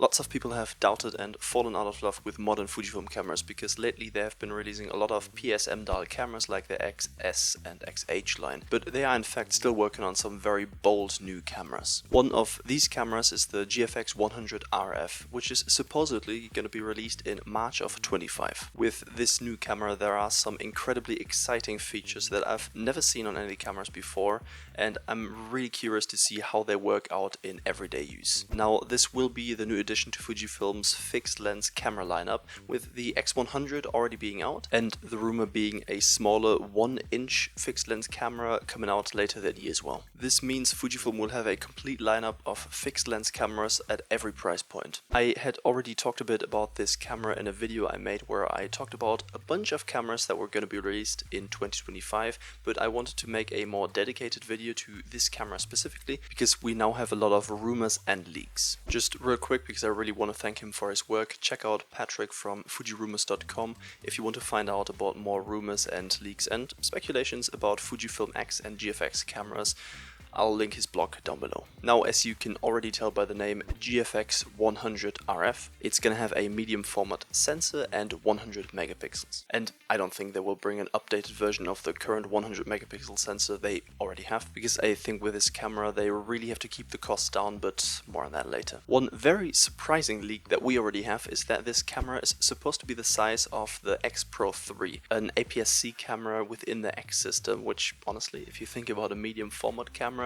Lots of people have doubted and fallen out of love with modern Fujifilm cameras because lately they have been releasing a lot of PSM dial cameras like the XS and XH line, but they are in fact still working on some very bold new cameras. One of these cameras is the GFX 100 RF, which is supposedly going to be released in March of 25. With this new camera there are some incredibly exciting features that I've never seen on any cameras before, and I'm really curious to see how they work out in everyday use. Now, this will be the new addition to Fujifilm's fixed lens camera lineup, with the X100 already being out and the rumor being a smaller 1-inch fixed lens camera coming out later that year as well. This means Fujifilm will have a complete lineup of fixed lens cameras at every price point. I had already talked a bit about this camera in a video I made where I talked about a bunch of cameras that were going to be released in 2025, but I wanted to make a more dedicated video to this camera specifically because we now have a lot of rumors and leaks. Just real quick, because I really want to thank him for his work, check out Patrick from fujirumors.com if you want to find out about more rumors and leaks and speculations about Fujifilm X and GFX cameras. I'll link his blog down below. Now, as you can already tell by the name GFX 100 RF, it's gonna have a medium format sensor and 100 megapixels. And I don't think they will bring an updated version of the current 100 megapixel sensor they already have, because I think with this camera they really have to keep the cost down, but more on that later. One very surprising leak that we already have is that this camera is supposed to be the size of the xpro 3, an APS-C camera within the X system, which honestly, if you think about a medium format camera,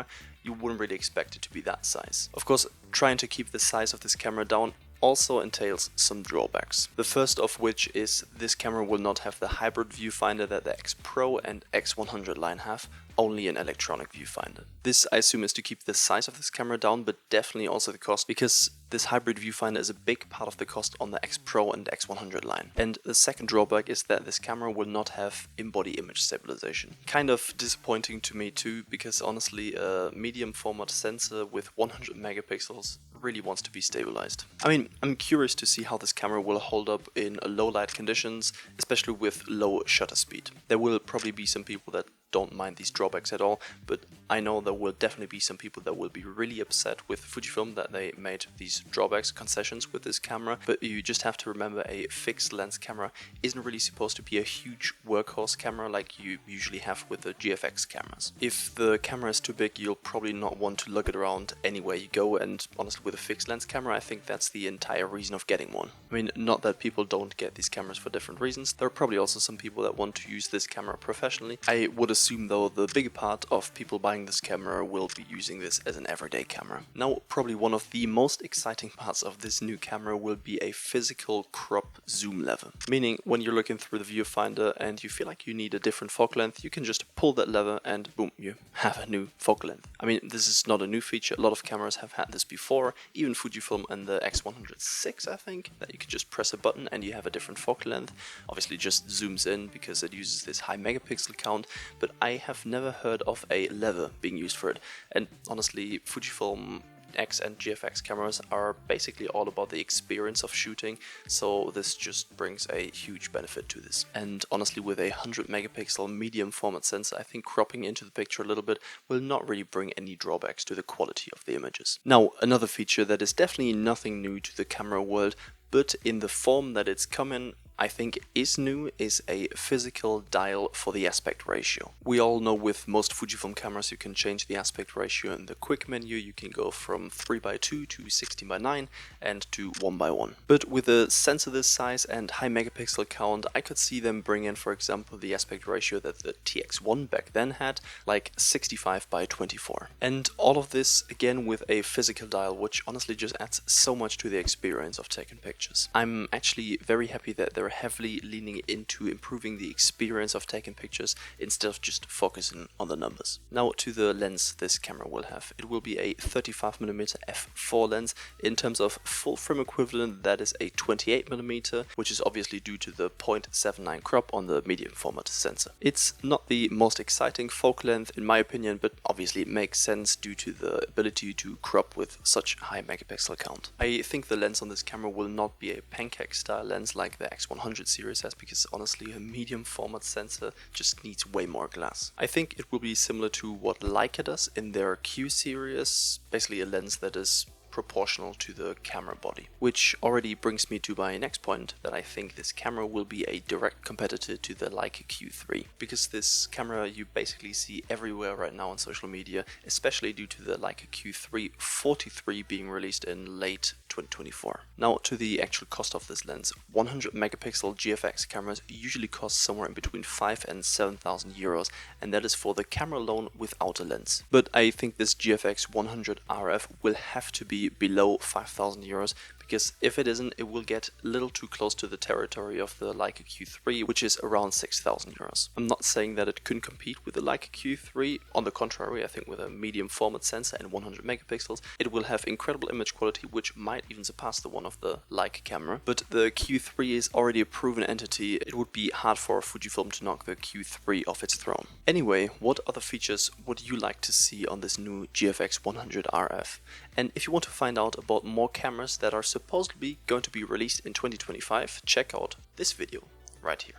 you wouldn't really expect it to be that size. Of course, trying to keep the size of this camera down also entails some drawbacks. The first of which is this camera will not have the hybrid viewfinder that the X Pro and X100 line have, only an electronic viewfinder. This, I assume, is to keep the size of this camera down, but definitely also the cost, because this hybrid viewfinder is a big part of the cost on the X Pro and X100 line. And the second drawback is that this camera will not have in-body image stabilization. Kind of disappointing to me too, because honestly a medium format sensor with 100 megapixels really wants to be stabilized. I mean, I'm curious to see how this camera will hold up in low light conditions, especially with low shutter speed. There will probably be some people that don't mind these drawbacks at all, but I know there will definitely be some people that will be really upset with Fujifilm that they made these drawbacks, concessions with this camera. But you just have to remember, a fixed lens camera isn't really supposed to be a huge workhorse camera like you usually have with the GFX cameras. If the camera is too big, you'll probably not want to lug it around anywhere you go, and honestly with a fixed lens camera I think that's the entire reason of getting one. I mean, not that people don't get these cameras for different reasons, there are probably also some people that want to use this camera professionally. I would assume though the bigger part of people buying this camera will be using this as an everyday camera. Now, probably one of the most exciting parts of this new camera will be a physical crop zoom lever. Meaning, when you're looking through the viewfinder and you feel like you need a different focal length, you can just pull that lever and boom, you have a new focal length. I mean, this is not a new feature, a lot of cameras have had this before, even Fujifilm and the X106 I think, that you can just press a button and you have a different focal length. Obviously just zooms in because it uses this high megapixel count, but I have never heard of a lever being used for it. And honestly, Fujifilm X and GFX cameras are basically all about the experience of shooting, so this just brings a huge benefit to this. And honestly, with a 100 megapixel medium format sensor, I think cropping into the picture a little bit will not really bring any drawbacks to the quality of the images. Now, another feature that is definitely nothing new to the camera world, but in the form that it's come in, I think is new, is a physical dial for the aspect ratio. We all know with most Fujifilm cameras you can change the aspect ratio in the quick menu. You can go from 3:2 to 16:9 and to 1:1. But with a sensor this size and high megapixel count, I could see them bring in, for example, the aspect ratio that the TX1 back then had, like 65:24. And all of this again with a physical dial, which honestly just adds so much to the experience of taking pictures. I'm actually very happy that they're heavily leaning into improving the experience of taking pictures instead of just focusing on the numbers. Now to the lens this camera will have. It will be a 35mm f4 lens. In terms of full frame equivalent, that is a 28mm, which is obviously due to the 0.79 crop on the medium format sensor. It's not the most exciting focal length in my opinion, but obviously it makes sense due to the ability to crop with such high megapixel count. I think the lens on this camera will not be a pancake style lens like the X100 series has, because honestly a medium format sensor just needs way more glass. I think it will be similar to what Leica does in their Q series, basically a lens that is proportional to the camera body. Which already brings me to my next point, that I think this camera will be a direct competitor to the Leica Q3, because this camera you basically see everywhere right now on social media, especially due to the Leica Q3 43 being released in late 2024. Now to the actual cost of this lens. 100 megapixel GFX cameras usually cost somewhere in between 5 and 7,000 euros, and that is for the camera alone without a lens. But I think this GFX 100 RF will have to be below 5,000 euros, because if it isn't, it will get a little too close to the territory of the Leica Q3, which is around 6,000 euros. I'm not saying that it couldn't compete with the Leica Q3, on the contrary, I think with a medium format sensor and 100 megapixels, it will have incredible image quality, which might even surpass the one of the Leica camera. But the Q3 is already a proven entity, it would be hard for Fujifilm to knock the Q3 off its throne. Anyway, what other features would you like to see on this new GFX 100 RF? And if you want to find out about more cameras that are supposedly going to be released in 2025, check out this video right here.